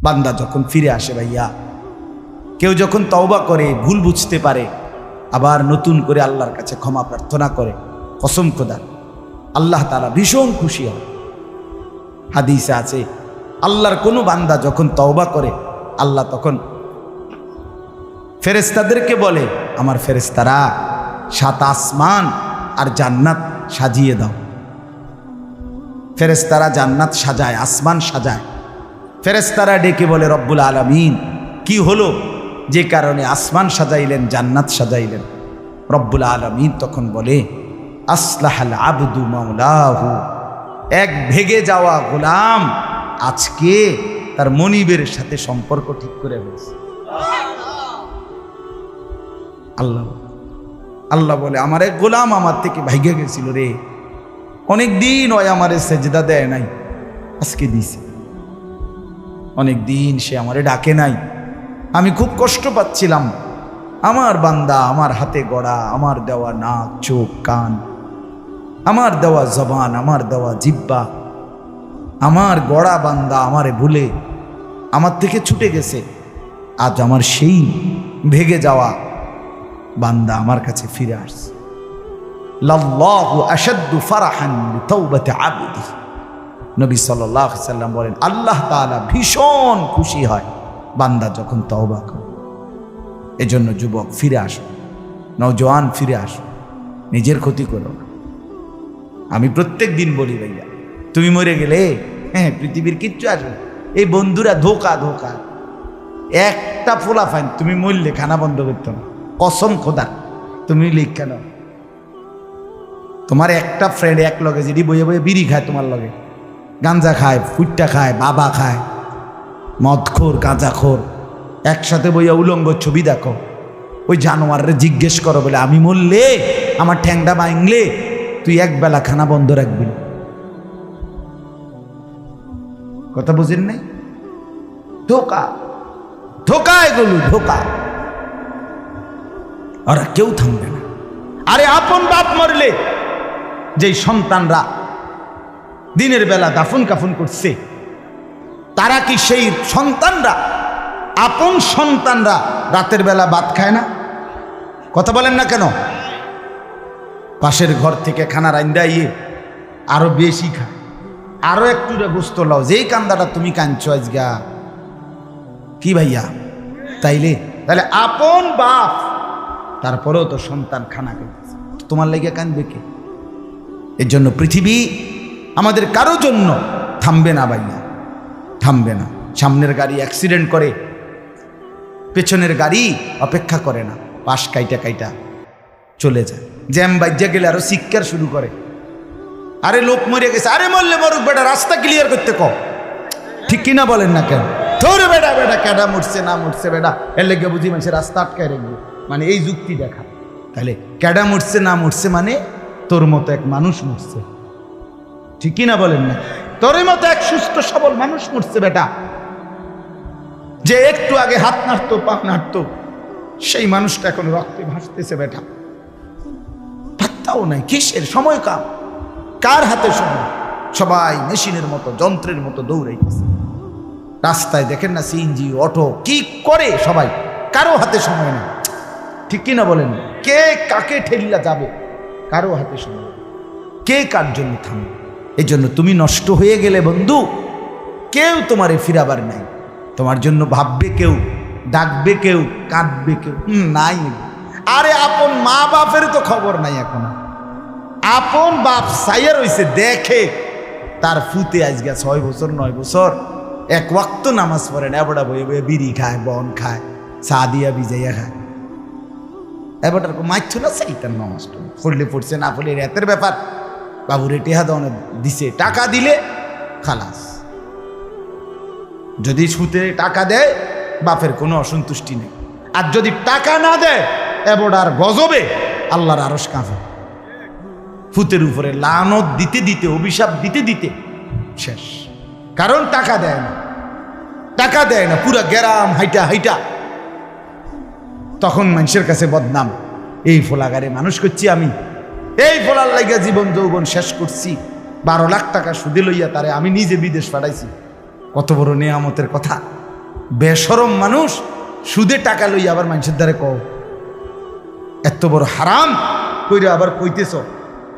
বান্দা যখন ফিরে আসে ভাইয়া, কেউ যখন তওবা করে, ভুল বুঝতে পারে, আবার নতুন করে আল্লাহর কাছে ক্ষমা প্রার্থনা করে, কসম খোদার আল্লাহ তাআলা ভীষণ খুশি হয়। হাদিসে আছে আল্লাহর কোনো বান্দা যখন তওবা করে, আল্লাহ তখন ফেরেশতাদেরকে বলে, আমার ফেরেশতারা 7 আসমান আর জান্নাত সাজিয়ে দাও। ফেরেশতারা জান্নাত সাজায়, আসমান সাজায়। ফেরেশতারা ডেকে বলে, রব্বুল আলামিন কি হলো যে কারণে আসমান সাজাইলেন, জান্নাত সাজাইলেন? রব্বুল আলামিন তখন বলে, আসলাহাল আবদু মাওলাহু, এক ভেগে যাওয়া গোলাম আজকে তার মনিবের সাথে সম্পর্ক ঠিক করে ফেলেছে। আল্লাহ আল্লাহ বলে, আমার এক গোলাম আমার থেকে ভাইগে গেছিল রে, অনেক দিন ওই আমারে সেজদা দেয় নাই, আজকে দিছে। অনেক দিন সে আমারে ডাকে নাই, আমি খুব কষ্ট পাচ্ছিলাম। আমার বান্দা আমার হাতে গড়া, আমার দেওয়া নাক, চোখ, কান, আমার দেওয়া জবান, আমার দেওয়া জিহ্বা, আমার গড়া বান্দা আমারে ভুলে আমার থেকে ছুটে গেছে। আজ আমার সেই ভেগে যাওয়া বান্দা আমার কাছে ফিরে আসছে। লাল্লাহু আশাদ্দু ফারাহান বিতাওবাতি আবদি, নবী সাল্লাল্লাহু আলাইহি ওয়াসাল্লাম বলেন, আল্লাহ তাআলা ভীষণ খুশি হয় বান্দা যখন তওবা করে। এজন্য যুবক ফিরে আসো, নওজোয়ান ফিরে আসো, নিজের ক্ষতি করো না। আমি প্রত্যেক দিন বলি ভাইয়া, তুমি মরে গেলে হ্যাঁ পৃথিবীর কিচ্ছু আসবে, এই বন্ধুরা ধোকা ধোকা। একটা ফোলা ফাইন, তুমি মরলে খানা বন্ধ করতো না, কসম খোদা। তুমি লিখ কেন, তোমার একটা ফ্রেন্ড এক লগে যদি বইয়ে বইয়ে বিড়ি খায়, তোমার লগে গাঞ্জা খায়, ফুটটা খায়, বাবা খায়, মদখোর, গাঁজাখোর, একসাথে বইয়া উলঙ্গ ছবি দেখো, ওই জানোয়াররে জিজ্ঞেস করো বলে, আমি মরলে আমার ঠ্যাংটা ভাঙলে তুই একবেলা খানা বন্ধ রাখবি? কথা বুঝেন নাই? ধোকা ধোকা, এগুলো ধোকা। ওরা কেউ থামবে না। আরে আপন বাপ মরলে যেই সন্তানরা দিনের বেলা দাফন কাফন করছে, তারা কি সেই সন্তানরা, আপন সন্তানরা রাতের বেলা ভাত খায় না? কথা বলেন না কেন? পাশের ঘর থেকে খানা রান্দাইয়ে আরো বেশি খায়, আরো একটু গোস্ত লাও, যেই কান্দাটা তুমি কাঁদছো আজগা। কি ভাইয়া? তাইলে তাহলে আপন বাপ, তারপরেও তো সন্তান খানা খাইতেছে, তোমার লেগে কাঁদবে কে? এর জন্য পৃথিবী আমাদের কারো জন্য থামবে না ভাইয়া, থামবে না। সামনের গাড়ি অ্যাক্সিডেন্ট করে, পেছনের গাড়ি অপেক্ষা করে না, পাশ কাইটা কাইটা চলে যায়। জ্যাম বাজ্যা গেলে আরো চিৎকার শুরু করে, আরে লোক মরে গেছে, আরে মরলে মরুক বেটা, রাস্তা ক্লিয়ার করতে কও। ঠিক কিনা বলেন না কেন? ধরে বেটা বেটা কেডা মরছে না মরছে বেটা, এর লেগে বুঝি মানুষের রাস্তা আটকায় রাখবে, মানে এই যুক্তি দেখা। তাহলে কেডা মরছে না মরছে মানে তোর মতো এক মানুষ মরছে। ঠিক কিনা বলেন না? তোর মতো এক সুস্থ সবল মানুষ মরছে বেটা, যে একটু আগে হাত নাড়তো, পা নাড়তো, সেই মানুষটা এখন রক্তে ভাসতেছে বেটা। পাত্তাও নাই, কিসের সময় কাম, কার হাতে সময়? সবাই মেশিনের মতো, যন্ত্রের মতো দৌড়াইতেছে। রাস্তায় দেখেন না সিএনজি, অটো, কি করে সবাই, কারো হাতে সময় নেই। ঠিক কিনা বলেন? কে কাকে ঠেলিয়া যাবে, কারো হাতে সময় নেই। কে কার জন্য থামবে? এই জন্য তুমি নষ্ট হয়ে গেলে বন্ধু, কেউ তোমারে ফিরাবার নাই। তোমার জন্য ভাববে কেউ, ডাকবে কেউ, কাঁদবে কেউ নাই। আরে আপন মা বাপের তো খবর নাই এখন। আপন বাপ সাইয়া রইছে, দেখে তার ফুতে আজকে 6 বছর 9 বছর এক ওয়াক্ত নামাজ পড়ে না, এবড়া বয়ে বয়ে বিড়ি খায়, বন খায়, চা দিয়া ভিজাইয়া খায়। এবারটার মাইছ না সেইটার নামাজ পড়লে পড়ছে, না পড়লে রাতের ব্যাপার। বাবুরে টেহা দাও দিছে, টাকা দিলে খালাস। যদি সুতে টাকা দেয় বাপের কোনো অসন্তুষ্টি নেই, আর যদি টাকা না দেয় এবড়ার গজবে আল্লাহর আরশ কাঁপে। ফুতের উপরে লানত দিতে দিতে, অভিশাপ দিতে দিতে শেষ। কারণ টাকা দেয় না, টাকা দেয় না, পুরা গ্রাম হাইটা হাইটা তখন মানুষের কাছে বদনাম। এই ফোলাগারে মানুষ করছি আমি, এই ফোলার লাগিয়া জীবন যৌবন শেষ করছি, 12 লাখ টাকা সুদে লইয়া তারে আমি নিজে বিদেশ পাঠাইছি। কত বড় নেয়ামতের কথা! বেশরম মানুষ সুদে টাকা লই আবার মানুষের দ্বারে কও এত বড় হারাম কইরে আবার কইতেছ,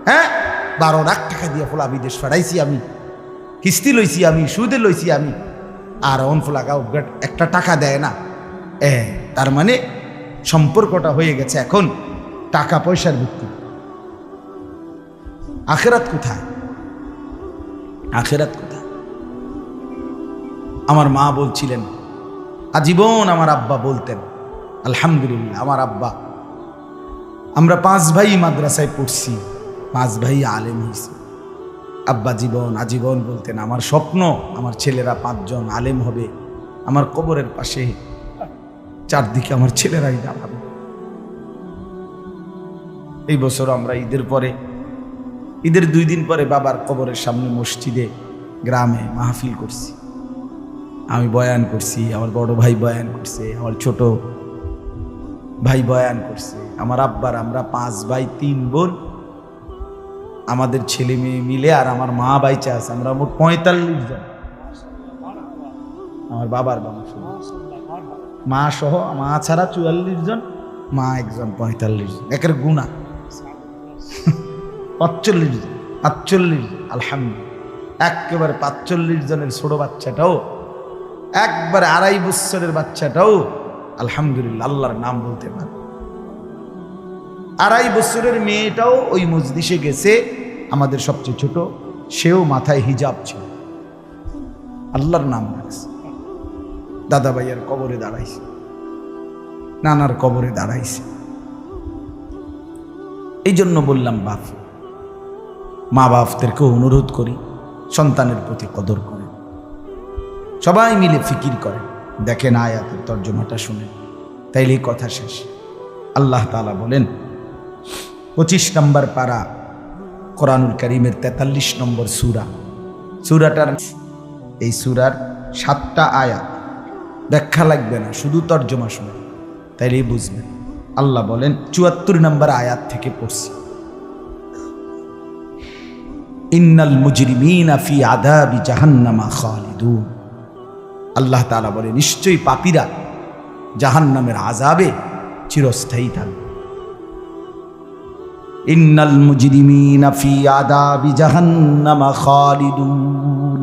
হ্যাঁ 12 লাখ টাকা দিয়ে ফোলা বিদেশ ফাড়াইছি আমি, কিস্তি লইছি আমি, সুদে লইছি আমি, আর অন ফোলাকা একটা টাকা দেয় না। তার মানে সম্পর্কটা হয়ে গেছে এখন টাকা পয়সার ভিত্তি। আখেরাত কোথায়? আখেরাত কোথায়? আমার মা বলছিলেন, আজীবন আমার আব্বা বলতেন, আলহামদুলিল্লাহ আমার আব্বা, আমরা 5 ভাই মাদ্রাসায় পড়ছি, 5 ভাই আলেম হয়েছে। আব্বা আজীবন বলতেন, আমার স্বপ্ন আমার ছেলেরা 5 জন আলেম হবে, আমার কবরের পাশে চারদিকে আমার ছেলেরাই দাঁড়াবে। এই বছর আমরা ঈদের 2 দিন পরে বাবার কবরের সামনে মসজিদে গ্রামে মাহফিল করছি। আমি বয়ান করছি, আমার বড় ভাই বয়ান করছে, আমার ছোট ভাই বয়ান করছে, আমার আব্বার আমরা 5 ভাই 3 বোন, আমাদের ছেলে মেয়ে মিলে আর আমার মা বাইচা আছে, আমরা মোট 45 জন। আমার বাবার বংশ, মা সহ, মা ছাড়া 44 জন, মা একজন 45 জন, একের গুণা 45 জন, 45, আলহামদুলিল্লাহ। একেবারে 45 জনের ছোট বাচ্চাটাও, একবারে 2.5 বছরের বাচ্চাটাও আলহামদুলিল্লাহ আল্লাহর নাম বলতে পারে। 2.5 বছরের মেয়েটাও ওই মজলিসে গেছে, আমাদের সবচেয়ে ছোট, সেও মাথায় হিজাব ছিল, আল্লাহর নাম রাখছে। দাদা ভাইয়ের কবরে দাঁড়াইছে, নানার কবরে দাঁড়াইছে। এই জন্য বললাম মা বাপদেরকে অনুরোধ করি সন্তানের প্রতি কদর করে, সবাই মিলে ফিকির করে, দেখেন আয়াতের তর্জমাটা শুনে, তাইলেই কথা শেষ। আল্লাহ তাআলা বলেন 25 নম্বর পারা কোরআনুল কারীমের 43 নম্বর সূরাটার এই সূরার 7টা আয়াত, ব্যাখ্যা লাগবে না, শুধু তর্জমা শুনে তাইলেই বুঝবেন। আল্লাহ বলেন 74 নম্বর আয়াত থেকে পড়ছি, ইন্নাল মুজরিমিনা ফি আযাবি জাহান্নামা খালিদুন। আল্লাহ তাআলা বলে নিশ্চয়ই পাপীরা জাহান্নামের আযাবে চিরস্থায়ী থাকবে। ইন্নাল মুজরিমিনা ফি আযাবি জাহান্নামা খালিদুন,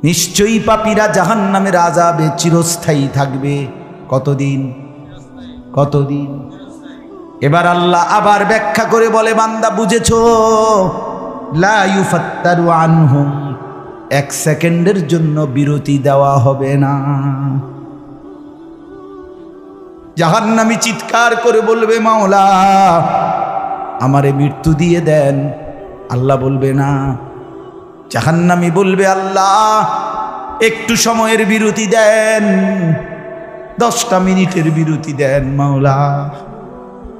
নিশ্চয়ই পাপীরা জাহান্নামের আযাবে চিরস্থায়ী থাকবে। কতদিন? এবার আল্লাহ আবার ব্যাখ্যা করে বলে, বান্দা বুঝেছো? লা ইউফাত্তারু আনহুম, 1 সেকেন্ডের জন্য বিরতি দেওয়া হবে না। জাহান্নামী চিৎকার করে বলবে, মাওলা আমারে মৃত্যু দিয়ে দেন। আল্লাহ বলবে না। জাহান্নামী বলবে, আল্লাহ একটু সময়ের বিরতি দেন, 10টা মিনিটের বিরতি দেন মাওলা।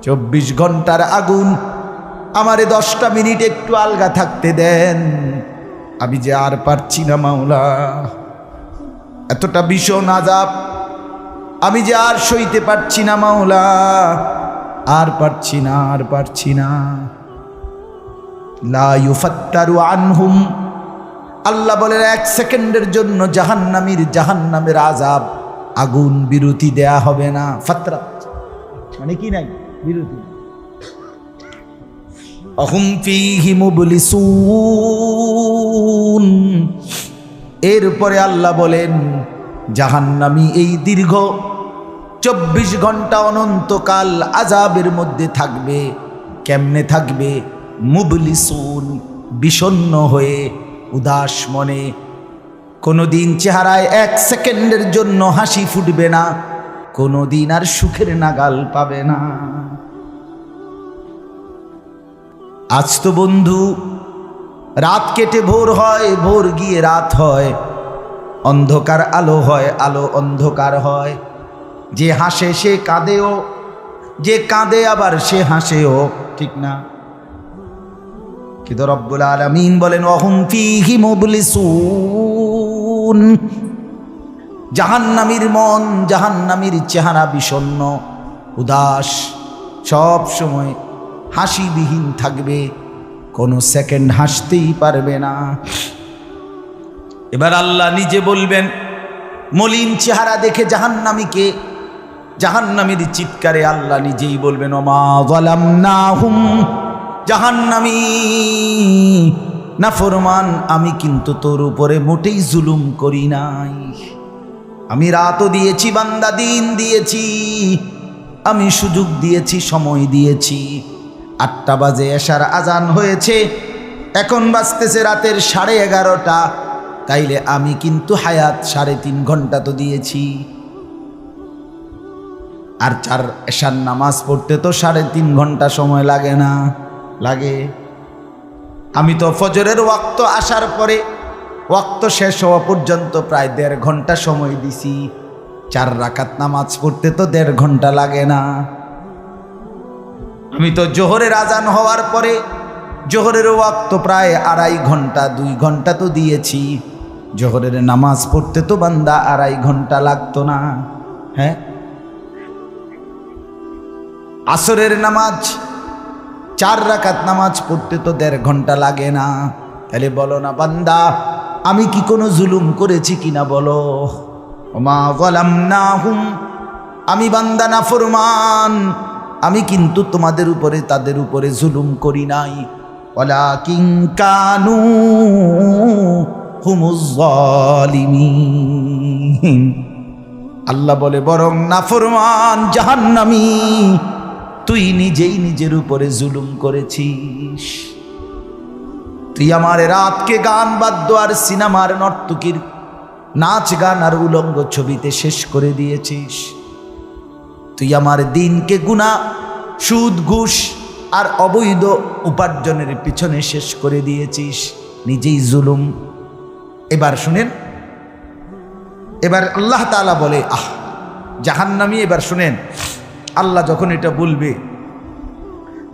24 ঘন্টার আগুন, আমারে 10টা মিনিট একটু আলগা থাকতে দেন, আমি যে আর পারছি না মাওলা, এতটা ভীষণ আযাব আমি যে আর সইতে পারছি না মাওলা, আর পারছি না। লা ইউফাত্তারু আনহুম, আল্লাহ বলেন 1 সেকেন্ডের জন্য জাহান্নামের আযাব, আগুন বিরতি দেয়া হবে না। ফাতরাত মানে কি নাই বিরতি। আহুম ফীহি মুবলিসুন, এরপরে আল্লাহ বলেন জাহান্নামী এই দীর্ঘ 24 ঘন্টা অনন্তকাল আযাবের মধ্যে থাকবে। কেমনে থাকবে? মুবলিসুন, বিষণ্ণ হয়ে, উদাস মনে। কোনোদিন চেহারায় 1 সেকেন্ডের জন্য হাসি ফুটবে না, কোনোদিন আর সুখের নাগাল পাবে না। আজ তো বন্ধু রাত কেটে ভোর হয়, ভোর গিয়ে রাত হয়, অন্ধকার আলো হয়, আলো অন্ধকার হয়। যে হাসে সে কাঁদেও, যে কাঁদে আবার সে হাসেও, ঠিক না? কিন্তু রব্বুল আলামিন বলেন ওয়াহুম ফীহি মুবলিসুন, জাহান্নামীর মন, জাহান্নামীর চেহারা বিষণ্ণ, উদাস, সব সময় হাসিবিহীন থাকবে, কোনো সেকেন্ড হাসতেই পারবে না। এবার আল্লাহ নিজে বলবেন মলিন চেহারা দেখে জাহান্নামীকে, জাহান্নামীর চিৎকারে আল্লাহ নিজেই বলবেন ওমা যালামনাহুম, জাহান্নামী নাফরমান আমি কিন্তু তোর উপরে মোটেই জুলুম করি নাই। আমি রাতও দিয়েছি বান্দা, দিন দিয়েছি, আমি সুযোগ দিয়েছি, সময় দিয়েছি। 8টা বাজে এশার আজান হয়েছে, এখন বাজতেছে রাতের 11:30। তাইলে আমি কিন্তু হায়াত 3.5 ঘন্টা তো দিয়েছি। আর 4 এশার নামাজ পড়তে তো 3.5 ঘন্টা সময় লাগে না? লাগে। আমি তো ফজরের ওয়াক্ত আসার পরে ওয়াক্ত শেষ হওয়া পর্যন্ত প্রায় 1.5 ঘন্টা সময় দিছি। 4 রাকাত নামাজ পড়তে তো 1.5 ঘন্টা লাগে না? আমি তো জোহরের আজান হওয়ার পরে জোহরের ওয়াক্ত প্রায় 2.5 ঘন্টা, 2 ঘন্টা তো দিয়েছি। জোহরের নামাজ পড়তে তো বান্দা 2.5 ঘন্টা লাগতো না? হ্যাঁ। আসরের নামাজ 4 রাকাত নামাজ পড়তে তো 1.5 ঘন্টা লাগে না? তাহলে বলো না বান্দা আমি কি কোনো জুলুম করেছি কিনা বলো? ওমা যালামনাহুম, আমি বান্দা নাফরমান, আমি কিন্তু তোমাদের উপরে তাদের উপরে জুলুম করি নাই। ওয়ালাকিন কানু হুমুজ জালিমিন। আল্লাহ বলে বরং নাফরমান জাহান্নামী তুই নিজেই নিজের উপরে জুলুম করেছিস। তুই আমার রাতকে গান বাদ্য আর সিনেমার নর্তকীর নাচ গান আর উলঙ্গ ছবিতে শেষ করে দিয়েছিস। তুই আমার দিনকে গুনাহ, সুদ, ঘুষ আর অবৈধ উপার্জনের পিছনে শেষ করে দিয়েছিস, নিজেই জুলুম। এবার শুনেন, এবার আল্লাহ তাআলা বলে জাহান্নামী, এবার শুনেন আল্লাহ যখন এটা বলবে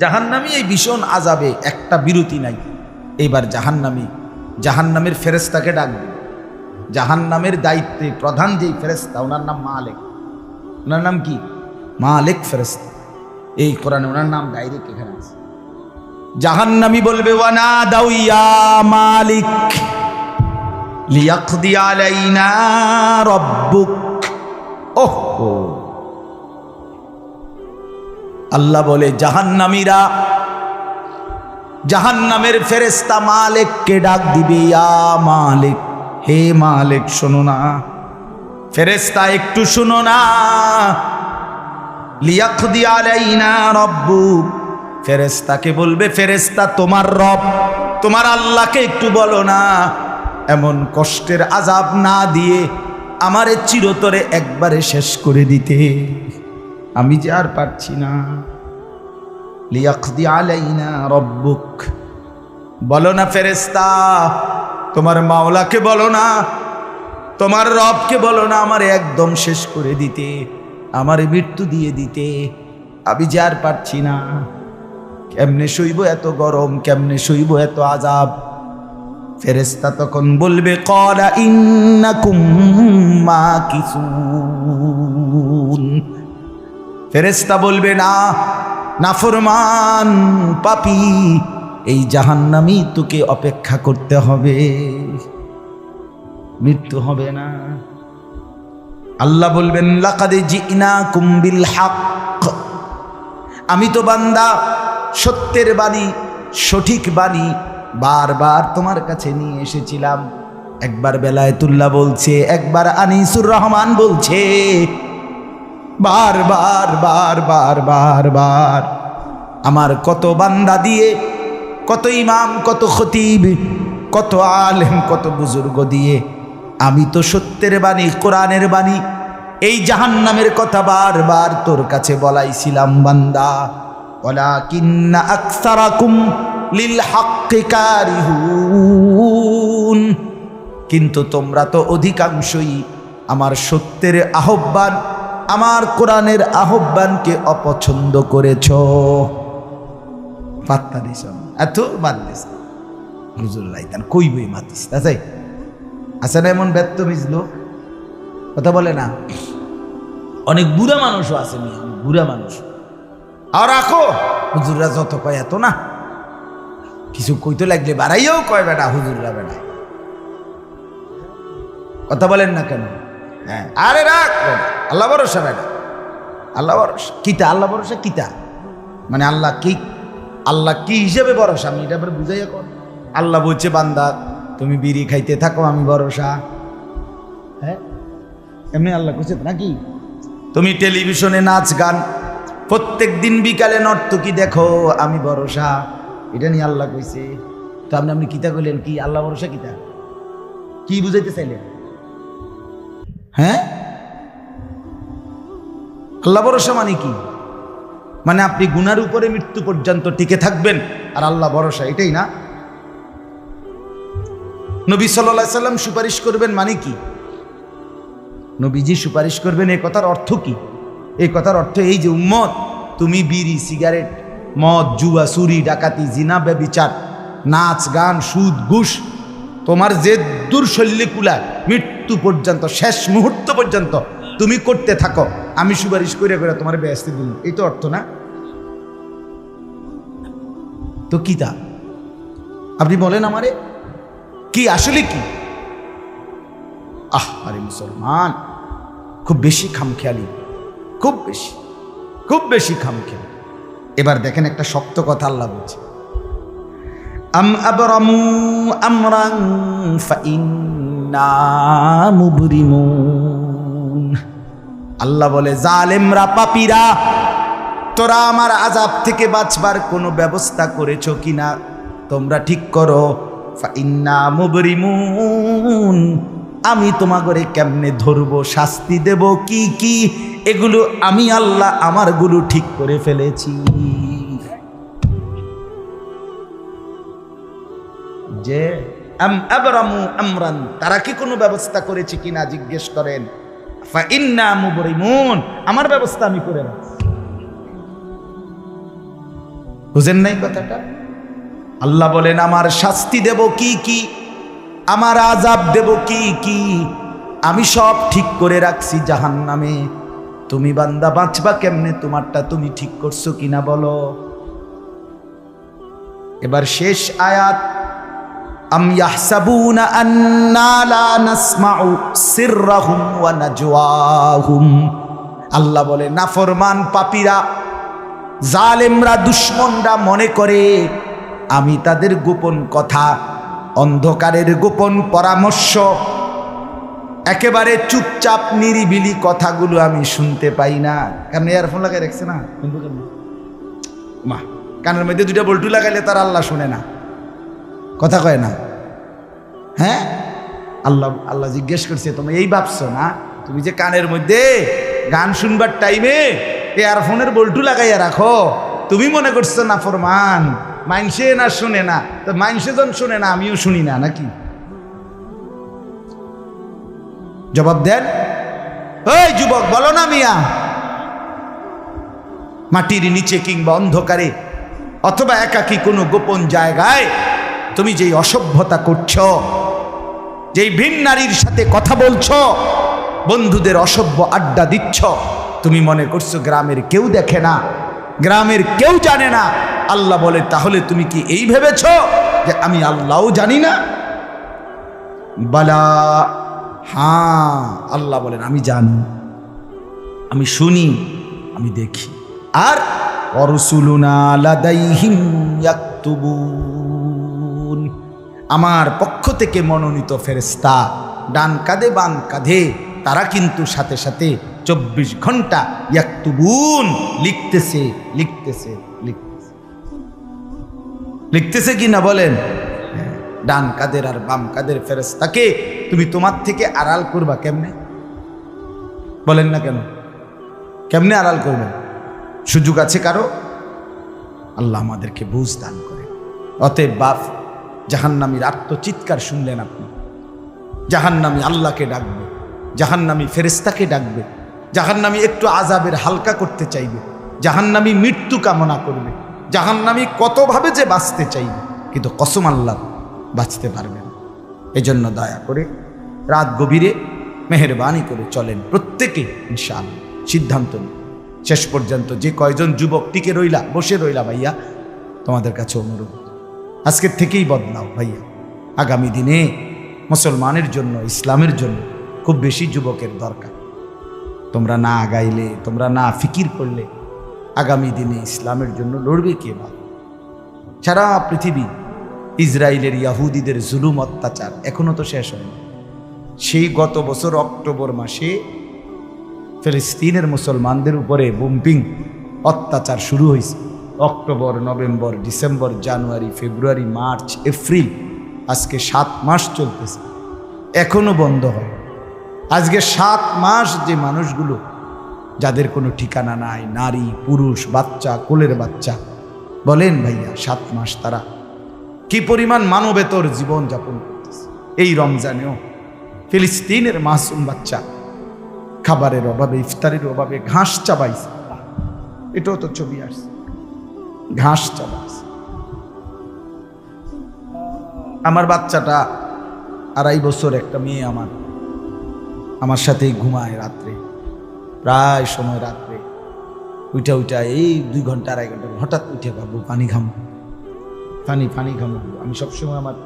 জাহান্নামী এই ভীষণ আযাবে একটা বিরতি নাই। এইবার জাহান্নামের ফেরেশতাকে ডাকবে। জাহান্নামের দায়িত্বে প্রধান যেই ফেরেশতা, ওনার নাম মালিক। ওনার নাম কি? মালিক ফেরেশতা। এই কোরআনে ওনার নাম ডাইরেক্ট এখানে আছে। জাহান্নামী বলবে ওয়ানাদাউ ইয়া মালিক লিয়াকদি আলাইনা রাব্বুক। ওহো, আল্লাহ বলে জাহান্নামীরা, জাহান্নামের ফেরেশতা মালিককে ডাক দিবে, ইয়া মালিক, হে মালিক শোনো না। ফেরেশতা একটু শোনো না। লিয়াকদি আলাইনা রাব্বুক, ফেরেশতাকে বলবে ফেরেশতা তোমার রব, তোমার আল্লাহকে একটু বলো না এমন কষ্টের আযাব না দিয়ে আমারে চিরতরে একবারে শেষ করে দিতে, আমি যে আর পারছি না। লিয়াকদি আলাইনা রাব্বুক, বলো না ফেরেশতা, তোমার মাওলাকে বলো না, তোমার রবকে বলো না আমারে একদম শেষ করে দিতে, আমারে মৃত্যু দিয়ে দিতে, আমি যে আর পারছি না। কেমনে সইব এত গরম, কেমনে সইব এত আযাব? ফেরেশতা তখন বলবে ক্বালা ইন্নাকুম মাকিসুন। ফেরেশতা বলবে না নাফরমান পাপী, এই জাহান্নামী তোকে অপেক্ষা করতে হবে, মৃত্যু হবে না। আল্লাহ বলবেন লাকাদ জিনাকুম বিল হক, আমি তো বান্দা সত্যের বাণী, সঠিক বাণী বারবার তোমার কাছে নিয়ে এসেছিলাম। একবার বেলায়েতুল্লাহ বলছে, একবার আনিসুর রহমান বলছে, বারবার বারবার বারবার আমার কত বান্দা দিয়ে, কত ইমাম, কত খতিব, কত আলেম, কত বুজুর্গ দিয়ে আমি তো সত্যের বাণী, কোরআনের বাণী, এই জাহান্নামের কথা বারবার তোর কাছে বলাইছিলাম বান্দা। ওয়ালাকিন্না আকসারাকুম লিল হাক্কি কারিহুন, কিন্তু তোমরা তো অধিকাংশই আমার সত্যের আহ্বান, আমার কোরআনের আহ্বানকে অপছন্দ করেছ। পাত্তা দিস এত বাদ দিস হুজুর লাইতান কইবই মাতিস, তাই আছে না এমন ব্যর্থ মিজলো কথা বলে না? অনেক বুড়া মানুষও আছে, বুড়া মানুষ। আর রাখো হুজুররা যত কয় এত না, কিছু কইতে লাগলে বাড়াইয়াও কয় বেটা হুজুররা বেটা। কথা বলেন না কেন? হ্যাঁ, আরে রাখ আল্লাহ ভরসা বেটা, আল্লাহ ভরসা কিতা, আল্লাহ ভরসা কিতা মানে আল্লাহ কি, আল্লাহ কি হিসেবে ভরসা আমি এটা বুঝাইয়া কর। আল্লাহ বলছে বান্দা তুমি বিড়ি খাইতে থাকো আমি ভরসা। হ্যাঁ, এমনি আল্লাহ কইছে নাকি? তুমি টেলিভিশনে নাচ গান প্রত্যেক দিন বিকালে নর্তকী দেখো আমি ভরসা, এটা নিয়ে আল্লাহ কইছে। তো আপনি কিতা কইলেন কি আল্লাহ ভরসা কিতা, কি বুঝাইতে চাইলেন? হ্যাঁ, আল্লাহ ভরসা মানে কি? মানে আপনি গুনার উপরে মৃত্যু পর্যন্ত টিকে থাকবেন আর আল্লাহ ভরসা, এটাই না? নবী সাল্লাল্লাহু আলাইহি সাল্লাম সুপারিশ করবেন মানে কি? নবীজি সুপারিশ করবেন এই কথার অর্থ কি? এই কথার অর্থ এই যে উম্মত তুমি বিড়ি সিগারেট মদ জুয়া চুরি ডাকাতি জিনা ব্যভিচার নাচ গান সুদ ঘুষ তোমার যে দুর্শল্যে কুলায় মৃত্যু পর্যন্ত শেষ মুহূর্ত পর্যন্ত তুমি করতে থাকো, আমি সুপারিশ করে করে তোমার বেহেশতে দিন, এই তো অর্থ না? তো কি তা আপনি বলেন আমারে কি আসলে কি? আরে মুসলমান খুব বেশি খামখেয়ালি, খুব বেশি খামখেয়ালি। এবার দেখেন একটা শক্ত কথা আল্লাহ বলছে, আম আবরামু আমরান ফাইন্না মুবরিমুন। আল্লাহ বলে জালেমরা পাপীরা তোরা আমার আযাব থেকে বাঁচবার কোনো ব্যবস্থা করেছো কিনা তোমরা ঠিক করো। ফাইন্না মুবরিমুন, আমি তোমাগরে কেমনে ধরবো শাস্তি দেব কি কি এগুলো আমি আল্লাহ আমারগুলো ঠিক করে ফেলেছি। যে আম আবরামু আমরান, তারা কি কোনো ব্যবস্থা করেছে কিনা জিজ্ঞেস করেন। ফাইন্না মুবরিমুন, আমার ব্যবস্থা আমি করে রাখছি। বুঝেন নাই কথাটা? আল্লাহ বলেন আমার শাস্তি দেব কি কি, আমার আযাব দেব কি কি আমি সব ঠিক করে রাখছি জাহান্নামে। তুমি বান্দা বাঁচবা কেমনে তোমারটা তুমি ঠিক করছো কিনা বলো। এবার শেষ আয়াত, আম ইয়াহসাবুনা আন্না লা নাসমাউ সিররাহুম ওয়া নাজওয়াহুম। আল্লাহ বলে নাফরমান পাপীরা জালেমরা দুশমনরা মনে করে আমি তাদের গোপন কথা অন্ধকারের গোপন পরামর্শ একেবারে চুপচাপ নিরিবিলি কথাগুলো আমি শুনতে পাই না। কারণ ইয়ারফোন লাগাই রাখছে না, মা কানের মধ্যে দুইটা বল্টু লাগাইলে তার আল্লাহ শুনে না, কথা কয় না। হ্যাঁ, আল্লাহ জিজ্ঞেস করছে তুমি এই ভাবছো না তুমি যে কানের মধ্যে গান শুনবার টাইমে ইয়ারফোনের বল্টু লাগাইয়া রাখো, তুমি মনে করছো না ফরমান মাইনসে না শুনে না, তো মাইনসে যখন শুনে না আমিও শুনি না নাকি? জবাব দেন, ওই যুবক বলো না মিয়া, মাটির নিচে কিংবা অন্ধকারে অথবা একাকী কোনো গোপন জায়গায় তুমি যেই অসভ্যতা করছো, যেই ভিন নারীর সাথে কথা বলছো, বন্ধুদের অসভ্য আড্ডা দিচ্ছ, তুমি মনে করছো গ্রামের কেউ দেখে না, গ্রামের কেউ জানে না। আল্লাহ বলে তাহলে তুমি কি এই ভেবেছ যে আমি আল্লাহও জানি না? বালা, হ্যাঁ আল্লাহ বলেন আমি জানি, আমি শুনি, আমি দেখি। আর অরসুলুনা লাদাইহিম ইয়াকতুবুন, আমার পক্ষ থেকে মনোনীত ফেরেশতা ডান কাঁধে বাম কাঁধে তারা কিন্তু সাথে সাথে 24 ঘন্টা ইয়াকতুবুন লিখতেছে লিখতেছে লিখতেছে লিখতেছে কি না বলেন? ডান কাদের আর বাম কাদের ফেরেশতাকে তুমি তোমার থেকে আড়াল করবা কেমনে? বলেন না কেন? কেমনে আড়াল করবেন? সুযোগ আছে কারো? আল্লাহ আমাদেরকে বুঝ দান করে। অতএব বাপ, জাহান্নামীর আত্মচিৎকার শুনলেন আপনি, জাহান্নামী আল্লাহকে ডাকবে, জাহান্নামী ফেরেশতাকে ডাকবে, জাহান্নামী একটু আযাবের হালকা করতে চাইবে, জাহান্নামী মৃত্যু কামনা করবে, জাহান্নামী কতভাবে যে বাঁচতে চাইবে, কিন্তু কসম আল্লাহ বাঁচতে পারবে না। এজন্য দয়া করে রাত গভীরে মেহেরবানি করে চলেন প্রত্যেকে ইনশাআল্লাহ। সিদ্ধান্ত নিন শেষ পর্যন্ত যে কয়জন যুবক টিকে রইলা, বসে রইলা, ভাইয়া তোমাদের কাছে অনুরোধ, আজকের থেকেই বদলাও ভাইয়া। আগামী দিনে মুসলমানের জন্য, ইসলামের জন্য খুব বেশি যুবকের দরকার। তোমরা না আগাইলে, তোমরা না ফিকির করলে আগামী দিনে ইসলামের জন্য লড়বে কে? ভালো। সারা পৃথিবী ইসরায়েলের ইয়াহুদিদের জুলুম অত্যাচার এখনো তো শেষ হয়নি। সেই গত বছর অক্টোবর মাসে ফিলিস্তিনের মুসলমানদের উপরে বোম্পিং অত্যাচার শুরু হয়েছে। অক্টোবর, নভেম্বর, ডিসেম্বর, জানুয়ারি, ফেব্রুয়ারি, মার্চ, এপ্রিল, আজকে 7 মাস চলতেছে, এখনো বন্ধ হয়। আজকে 7 মাস যে মানুষগুলো যাদের কোনো ঠিকানা নাই, নারী, পুরুষ, বাচ্চা, কোলের বাচ্চা, বলেন ভাইয়া 7 মাস তারা কি পরিমাণ মানবেতর জীবন যাপন করতেছে। এই রমজানেও ফিলিস্তিনের মাসুম বাচ্চা খাবারের অভাবে, ইফতারের অভাবে ঘাস চাবাইছে। এটাও তো ছবি আসছে, ঘাস চাবাইছে। আমার বাচ্চাটা 2.5 বছর, একটা মেয়ে আমার সাথেই ঘুমায় রাত্রে, প্রায় সময় রাত্রে উইটা এই 2 ঘন্টা 2.5 ঘন্টা হঠাৎ উঠে পাবো পানি ঘামো, পানি ঘামো। আমি সবসময় আমার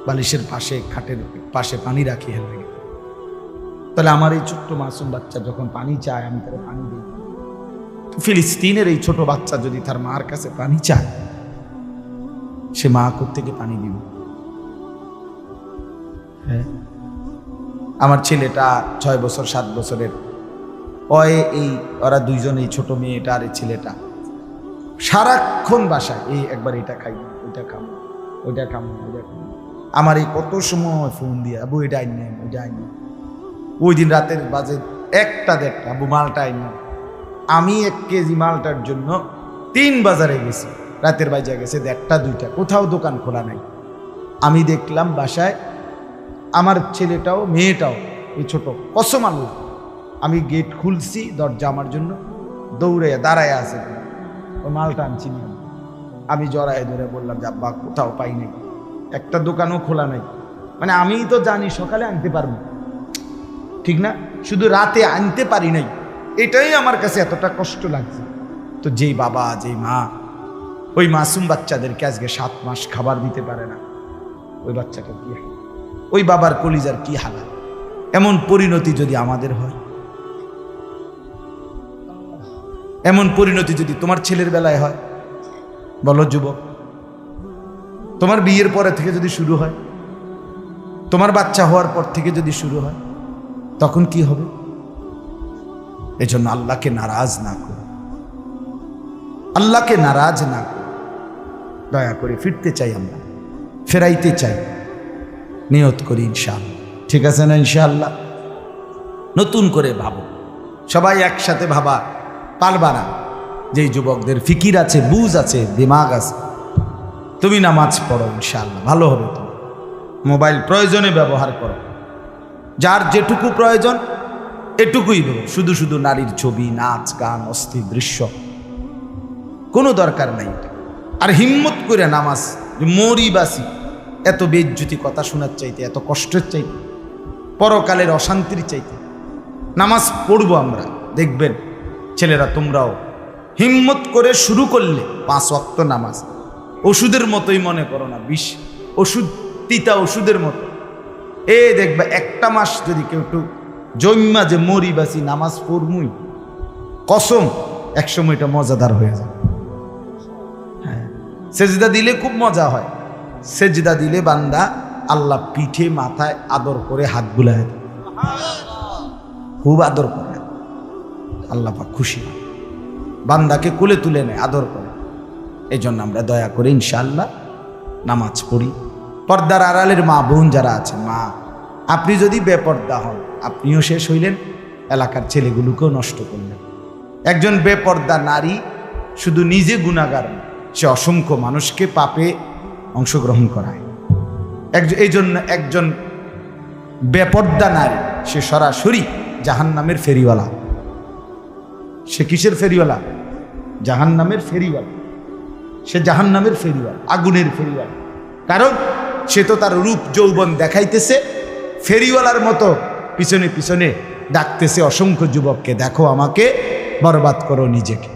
বালিশের পাশে, খাটের পাশে পানি রাখি হেলে। তাহলে আমার এই ছোট্ট মাসুম বাচ্চা যখন পানি চায়, আমি তাকে পানি দিই। তো ফিলিস্তিনের এই ছোট বাচ্চা যদি তার মার কাছে পানি চায়, সে মা কোত্থেকে পানি দিবে? হ্যাঁ, আমার ছেলেটা 6 বছর 7 বছরের, ওরা দুইজন, এই ছোট মেয়েটা আর এই ছেলেটা সারাক্ষণ বাসায় এই একবার এটা খাই, ওইটা খাবো, ওইটা খাবো, ওইটা খাবো। আমার এই কত সময় ফোন দিয়ে, আবু এটা আইন নেন, ওইটা আইন। ওই দিন রাতের বাজে 1টা-1:30, আবু মালটা আইন। আমি 1 কেজি মালটার জন্য 3 বাজারে গেছি, রাতের বাজে গেছে 1টা-2টা, কোথাও দোকান খোলা নাই। আমি দেখলাম বাসায় আমার ছেলেটাও মেয়েটাও, এই ছোট, কসম আল্লাহ, আমি গেট খুলছি, দরজা আমার জন্য দৌড়ে দাঁড়ায় আছে, ওই মালটা আনছি না। আমি জড়ায় ধরে বললাম যে আব্বা কোথাও পাই নাই, একটা দোকানও খোলা নাই। মানে আমি তো জানি সকালে আনতে পারবো, ঠিক না, শুধু রাতে আনতে পারি নাই, এটাই আমার কাছে এতটা কষ্ট লাগছে। তো যেই বাবা, যেই মা ওই মাসুম বাচ্চাদেরকে আজকে 7 মাস খাবার দিতে পারে না, ওই বাচ্চাটা কি, ওই বাবার কলিজার কি হালাত? এমন পরিণতি যদি আমাদের হয়, এমন পরিণতি যদি তোমার ছেলের বেলায় হয়, বলো যুবক, তোমার বিয়ের পরে থেকে যদি শুরু হয়, তোমার বাচ্চা হওয়ার পর থেকে যদি শুরু হয়, তখন কি হবে? এজন্য আল্লাহকে নারাজ না করো, আল্লাহকে নারাজ না করো। দয়া করে ফিরতে চাই, আমরা ফেরাইতে চাই, নিয়ত করি ইনশাআল্লাহ। ঠিক আছে না? ইনশাআল্লাহ নতুন করে ভাবো, সবাই একসাথে ভাবা পারবা না। যেই যুবকদের ফিকির আছে, বুঝ আছে, দিমাগ আছে, তুমি নামাজ পড়ো, ইনশাআল্লাহ ভালো হবে। তুমি মোবাইল প্রয়োজনে ব্যবহার করো, যার যেটুকু প্রয়োজন এটুকুই দেবো। শুধু শুধু নারীর ছবি, নাচ, গান, অস্থির দৃশ্য কোনো দরকার নাই। আর হিম্মত করে নামাজ, মরি বাসি, এত বেজ্জুতি কথা শোনার চাইতে, এত কষ্টের চাইতে, পরকালের অশান্তির চাইতে নামাজ পড়বো আমরা। দেখবেন ছেলেরা, তোমরাও হিম্মত করে শুরু করলে 5 ওয়াক্ত নামাজ ওষুধের মতোই মনে করো না, বিষ ওষুধ, তিতা ওষুধের মতো। দেখবে 1টা মাস যদি কেউ একটু জন্মা যে মরি বাসি নামাজ পড়মুই, কসম একসময় এটা মজাদার হয়ে যায়। হ্যাঁ, সেজদা দিলে খুব মজা হয়। সেজদা দিলে বান্দা আল্লাহ পিঠে মাথায় আদর করে হাত বুলায়, খুব আদর করে, আল্লাহ পাক খুশি, বান্দাকে কোলে তুলে নেয়, আদর করে। এই জন্য আমরা দয়া করে ইনশাআল্লাহ নামাজ পড়ি। পর্দার আড়ালের মা বোন যারা আছে, মা, আপনি যদি বেপর্দা হন, আপনিও শেষ হইলেন, এলাকার ছেলেগুলোকেও নষ্ট করলেন। একজন বেপর্দা নারী শুধু নিজে গুনাহগার, সে অসংখ্য মানুষকে পাপে অংশগ্রহণ করায়। এই জন্য একজন বেপর্দা নারী, সে সরাসরি জাহান্নামের ফেরিওয়ালা। সে কিসের ফেরিওয়ালা? জাহান্নামের ফেরিওয়ালা। সে জাহান্নামের ফেরিওয়ালা, আগুনের ফেরিওয়ালা। কারণ সে তো তার রূপ যৌবন দেখাইতেছে, ফেরিওয়ালার মতো পিছনে পিছনে ডাকতেছে অসংখ্য যুবককে, দেখো আমাকে, বরবাদ করো নিজেকে,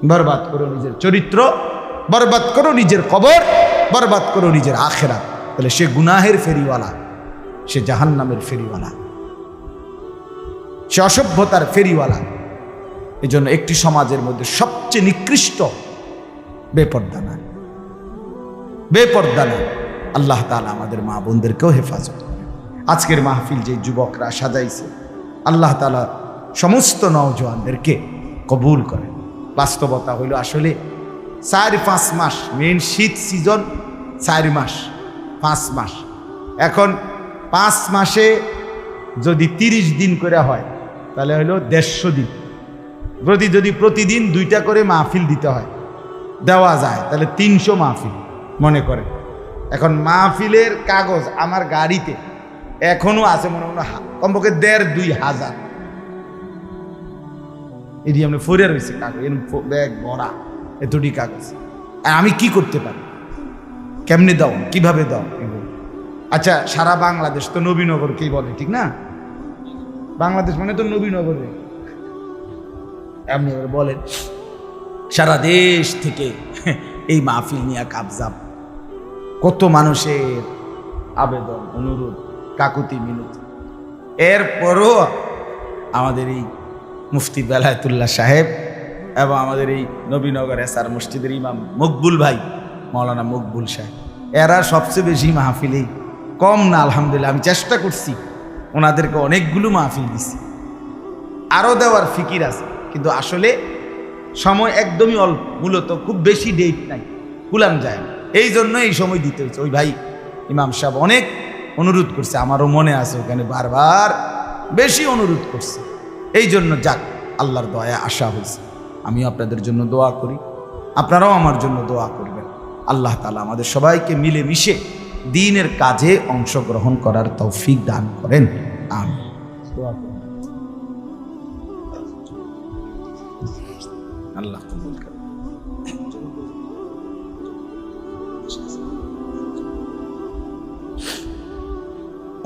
বরবাদ করো নিজের চরিত্র, বরবাদ করো নিজের কবর, বরবাদ করো নিজের আখেরাত। তাহলে সে গুনাহের ফেরিওয়ালা, সে জাহান্নামের ফেরিওয়ালা, সে অসভ্যতার ফেরিওয়ালা। এই জন্য একটি সমাজের মধ্যে সবচেয়ে নিকৃষ্ট বেপর্দা না। আল্লাহ তাআলা আমাদের মা বোনদেরকেও হেফাজত করে। আজকের মাহফিল যে যুবকরা সাজাইছে, আল্লাহ তাআলা সমস্ত নওজোয়ানদেরকে কবুল করে। বাস্তবতা হইল আসলে 4-5 মাস, মেন শীত সিজন 4 মাস 5 মাস। এখন 5 মাসে যদি 30 দিন করে হয় তাহলে হইল 150 দিন। যদি প্রতিদিন 2টা করে মাহফিল দিতে হয়, দেওয়া যায়, তাহলে 300 মাহফিল মনে করে। এখন মাহফিলের কাগজ আমার গাড়িতে এখনো আছে মনে মনে কমপক্ষে 1,500-2,000 এটি আমরা ফোরে রয়েছে কাগজ, ব্যাগ ভরা এতটি কাগজ। আমি কি করতে পারি? কেমনে দাও, কিভাবে দাও? আচ্ছা, সারা বাংলাদেশ তো নবীনগরকেই বলে, ঠিক না? বাংলাদেশ মানে তো নবীনগরে এমনি বলেন। সারা দেশ থেকে এই মাহফিল নিয়ে কাবজাব, কত মানুষের আবেদন, অনুরোধ, কাকুতি মিনতি। এরপরও আমাদের এই মুফতি বেলায়েতুল্লাহ সাহেব এবং আমাদের এই নবীনগর এসআর মসজিদের ইমাম মকবুল ভাই, মাওলানা মকবুল সাহেব, এরা সবচেয়ে বেশি মাহফিলেই কম না। আলহামদুলিল্লাহ, আমি চেষ্টা করছি, ওনাদেরকে অনেকগুলো মাহফিল দিছি, আরও দেওয়ার ফিকির আছে, কিন্তু আসলে সময় একদমই অল্প। মূলত খুব বেশি ডেট নাই, কুলাম যায় না, এই জন্য এই সময় দিতে হচ্ছে। ওই ভাই ইমাম সাহেব অনেক অনুরোধ করছে, আমারও মনে আছে, ওখানে বারবার বেশি অনুরোধ করছে। এই জন্য যাক, আল্লাহর দয়া আশা হয়েছে। আমিও আপনাদের জন্য দোয়া করি, আপনারাও আমার জন্য দোয়া করবেন। আল্লাহ তাআলা আমাদের সবাইকে মিলেমিশে দ্বীনের কাজে অংশগ্রহণ করার তৌফিক দান করেন। আমিন। আল্লাহ কবুল করেন।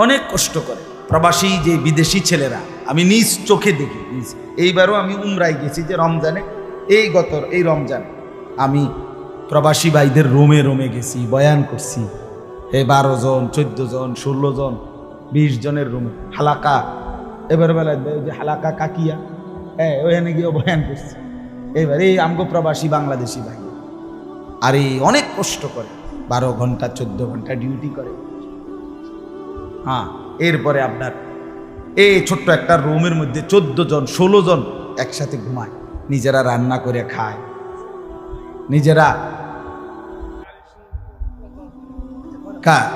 অনেক কষ্ট করে প্রবাসী যে বিদেশি ছেলেরা, আমি নিজ চোখে দেখি। এইবারও আমি উমরায় গেছি, যে রমজানে, এই রমজানে আমি প্রবাসী ভাইদের রোমে গেছি, বয়ান করছি। 12 জন, 14 জন, 16 জন, 20 জনের রুমে হালাকা। এবার বেলায় যে হালাকা কাকিয়া, ওখানে গিয়ে বয়ান করছি। এবার এই আমগো প্রবাসী বাংলাদেশি ভাই, আর এই অনেক কষ্ট করে, 12 ঘন্টা 14 ঘন্টা ডিউটি করে। হ্যাঁ, এরপরে আপনার এই ছোট্ট একটা রুমের মধ্যে 14 জন 16 জন একসাথে ঘুমায়, নিজেরা রান্না করে খায়, নিজেরা।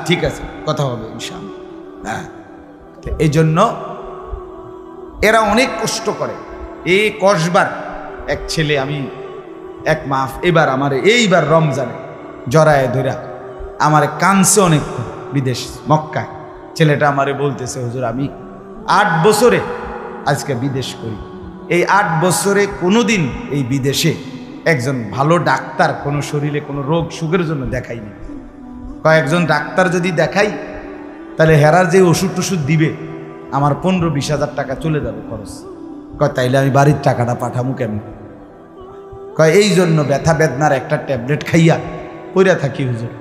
ঠিক আছে, কথা হবে ইনশাআল্লাহ। হ্যাঁ, এই জন্য এরা অনেক কষ্ট করে। এই কসবার এক ছেলে, আমি এক মাস এবার আমার এইবার রমজানে জড়ায় ধরা আমার কানছে অনেক, বিদেশ মক্কায়। ছেলেটা আমারে বলতেছে, হুজুর আমি 8 বছরে আজকে বিদেশ করি, এই 8 বছরে কোনোদিন এই বিদেশে একজন ভালো ডাক্তার কোনো শরীরে কোনো রোগ সুখের জন্য দেখাইনি। কয়েকজন ডাক্তার যদি দেখাই তাহলে হেরার যে ওষুধ টষুধ দিবে আমার 15-20 হাজার টাকা চলে যাবে খরচ। তাইলে আমি বাড়ির টাকাটা পাঠামু কেমন? এই জন্য ব্যথা বেদনার একটা ট্যাবলেট খাইয়া পইরা থাকি হুজুর,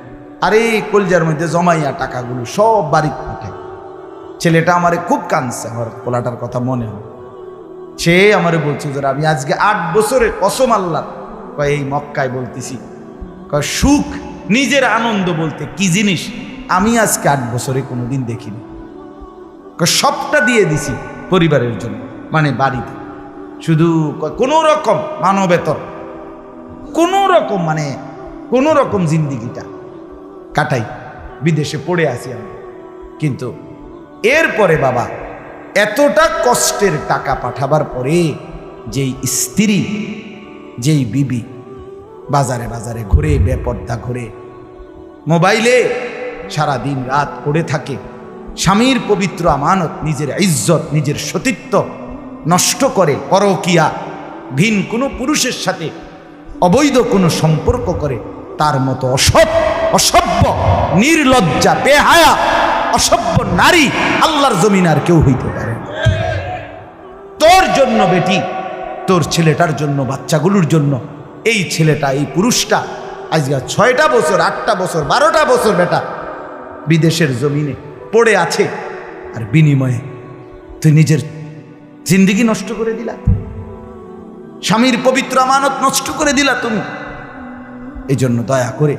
আর এই কলজার মধ্যে জমাইয়া টাকাগুলো সব বাড়িতে পাঠাই। ছেলেটা আমারে খুব কাঁদছে, আমার পোলাটার কথা মনে হয়। সে আমারে বলছে, হুজুর আমি আজকে 8 বছরের কসম আল্লাহ, এই মক্কায় বলতেছি, সুখ নিজের আনন্দ বলতে কি জিনিস আমি আজকে 8 বছরে কোনোদিন দেখিনি। সবটা দিয়ে দিছি পরিবারের জন্য, মানে বাড়িতে, শুধু কোনো রকম মানবেতর, কোনো রকম মানে কোনো রকম জিন্দিগিটা কাটাই, বিদেশে পড়ে আসি আমি। কিন্তু এরপরে বাবা, এতটা কষ্টের টাকা পাঠাবার পরে যেই স্ত্রী, যেই বিবি বাজারে বাজারে ঘুরে, বেপর্দা ঘুরে, মোবাইলে সারা দিন রাত পড়ে থাকে, স্বামীর পবিত্র আমানত, নিজের ইজ্জত, নিজের সতীত্ব নষ্ট করে, পরকিয়া, ভিন কোনো পুরুষের সাথে অবৈধ কোনো সম্পর্ক করে, তার মতো অসভ্য, নির্লজ্জা, বেহায়া, অসভ্য নারী আল্লাহর জমিন আর কেউ হইতে পারে না। তোর জন্য বেটি, তোর ছেলেটার জন্য, বাচ্চাগুলোর জন্য এই ছেলেটা, এই পুরুষটা আজকে 6টা বছর, 8টা বছর, 12টা বছর বেটা বিদেশের জমিনে পড়ে আছে, আর বিনিময়ে তুই নিজের জিন্দেগি নষ্ট করে দিলা, স্বামীর পবিত্র আমানত নষ্ট করে দিলা তুমি। এই জন্য দয়া করে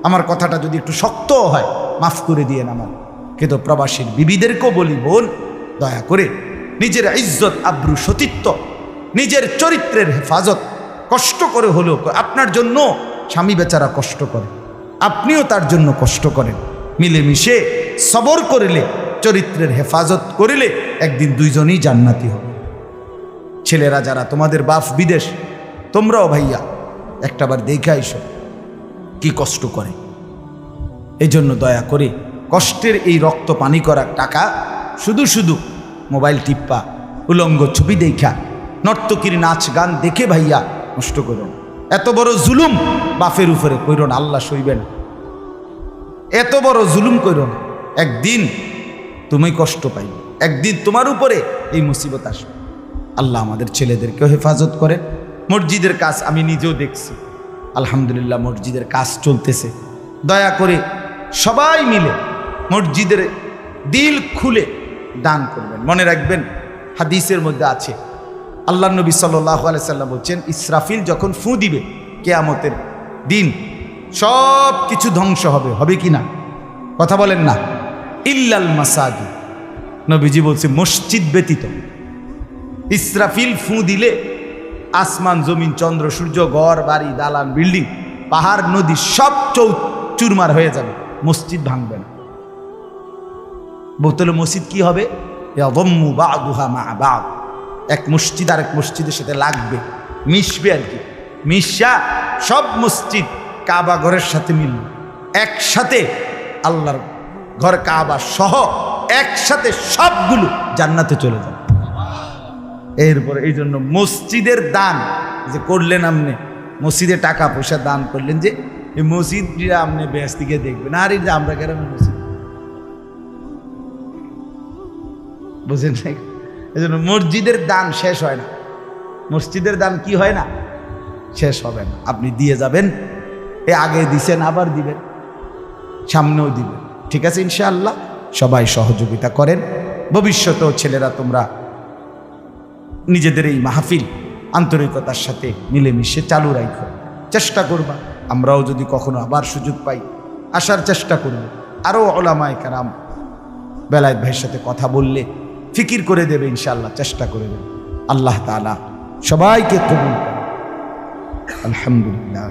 আমার কথাটা যদি একটু শক্ত হয় মাফ করে দিয়ে আমার কিন্তু প্রবাসীর বিবিদেরকেও বলি, বোন দয়া করে নিজের ইজ্জত আব্রু সতীত্ব নিজের চরিত্রের হেফাজত কষ্ট করে হলেও, আপনার জন্য স্বামী বেচারা কষ্ট করে, আপনিও তার জন্য কষ্ট করেন, মিলেমিশে সবর করিলে চরিত্রের হেফাজত করিলে একদিন দুইজনই জান্নাতি হবে। ছেলেরা যারা তোমাদের বাপ বিদেশ, তোমরাও ভাইয়া একটাবার দেখে আইসো কি কষ্ট করে। এই জন্য দয়া করে কষ্টের এই রক্ত পানি করা টাকা শুধু শুধু মোবাইল টিপ্পা উলঙ্গ ছবি দেখা নর্তকীর নাচ গান দেখে ভাইয়া নষ্ট করো। এত বড় জুলুম বাপের উপরে কইরো না, আল্লাহ সইবেন। এত বড় জুলুম কইরো না, একদিন তুমি কষ্ট পাইবে, একদিন তোমার উপরে এই মুসিবত আসবে। আল্লাহ আমাদের ছেলেদেরকেও হেফাজত করেন। মসজিদের কাজ আমি নিজেও দেখছি, আলহামদুলিল্লাহ মসজিদের কাজ চলতেছে। দয়া করে সবাই মিলে মসজিদের দিল খুলে দান করবেন। মনে রাখবেন হাদিসের মধ্যে আছে, আল্লাহ নবী সাল্লাল্লাহু আলাইহি সাল্লাম বলছেন, ইসরাফিল যখন ফু দিবে কিয়ামতের দিন সব কিছু ধ্বংস হবে, হবে কি না? কথা বলেন না। ইল্লাল মাসাজিদ, নবীজি বলছে মসজিদ ব্যতীত। ইসরাফিল ফু দিলে আসমান জমিন চন্দ্র সূর্য ঘর বাড়ি দালান বিল্ডিং পাহাড় নদী সব চুরমার হয়ে যাবে, মসজিদ ভাঙবে না। বোতলে মসজিদ কি হবে? ইয়াদম্মু বা'দুহা মা বা'দ, এক মসজিদ আর এক মসজিদের সাথে লাগবে, মিশবে আর কি। মিশা সব মসজিদ কাবা ঘরের সাথে মিলবে, একসাথে আল্লাহর ঘর কাবা সহ একসাথে সবগুলো জান্নাতে চলে যাবে। এরপরে এই জন্য মসজিদের দান যে করলেন, আপনি মসজিদে টাকা পয়সা দান করলেন, যে এই মসজিদ আপনি বেহেশত থেকে দেখবেন, আর এই যে আমরা গ্রামের মসজিদ বুঝেন না। এই জন্য মসজিদের দান শেষ হয় না, মসজিদের দান কি হয় না, শেষ হবে না। আপনি দিয়ে যাবেন, এ আগে দিছেন আবার দিবেন, সামনেও দিবেন, ঠিক আছে ইনশাআল্লাহ। সবাই সহযোগিতা করেন। ভবিষ্যতেও ছেলেরা তোমরা নিজেদের এই মাহফিল আন্তরিকতার সাথে মিলেমিশে চালু রাখো, চেষ্টা করবা। আমরাও যদি কখনো আবার সুযোগ পাই আসার চেষ্টা করব। আরও ওলামায়ে কেরাম বেলায়েত ভাইয়ের সাথে কথা বললে ফিকির করে দেবে ইনশাআল্লাহ, চেষ্টা করে দেবে। আল্লাহ তাআলা সবাইকে কবুল করুন। আলহামদুলিল্লাহ।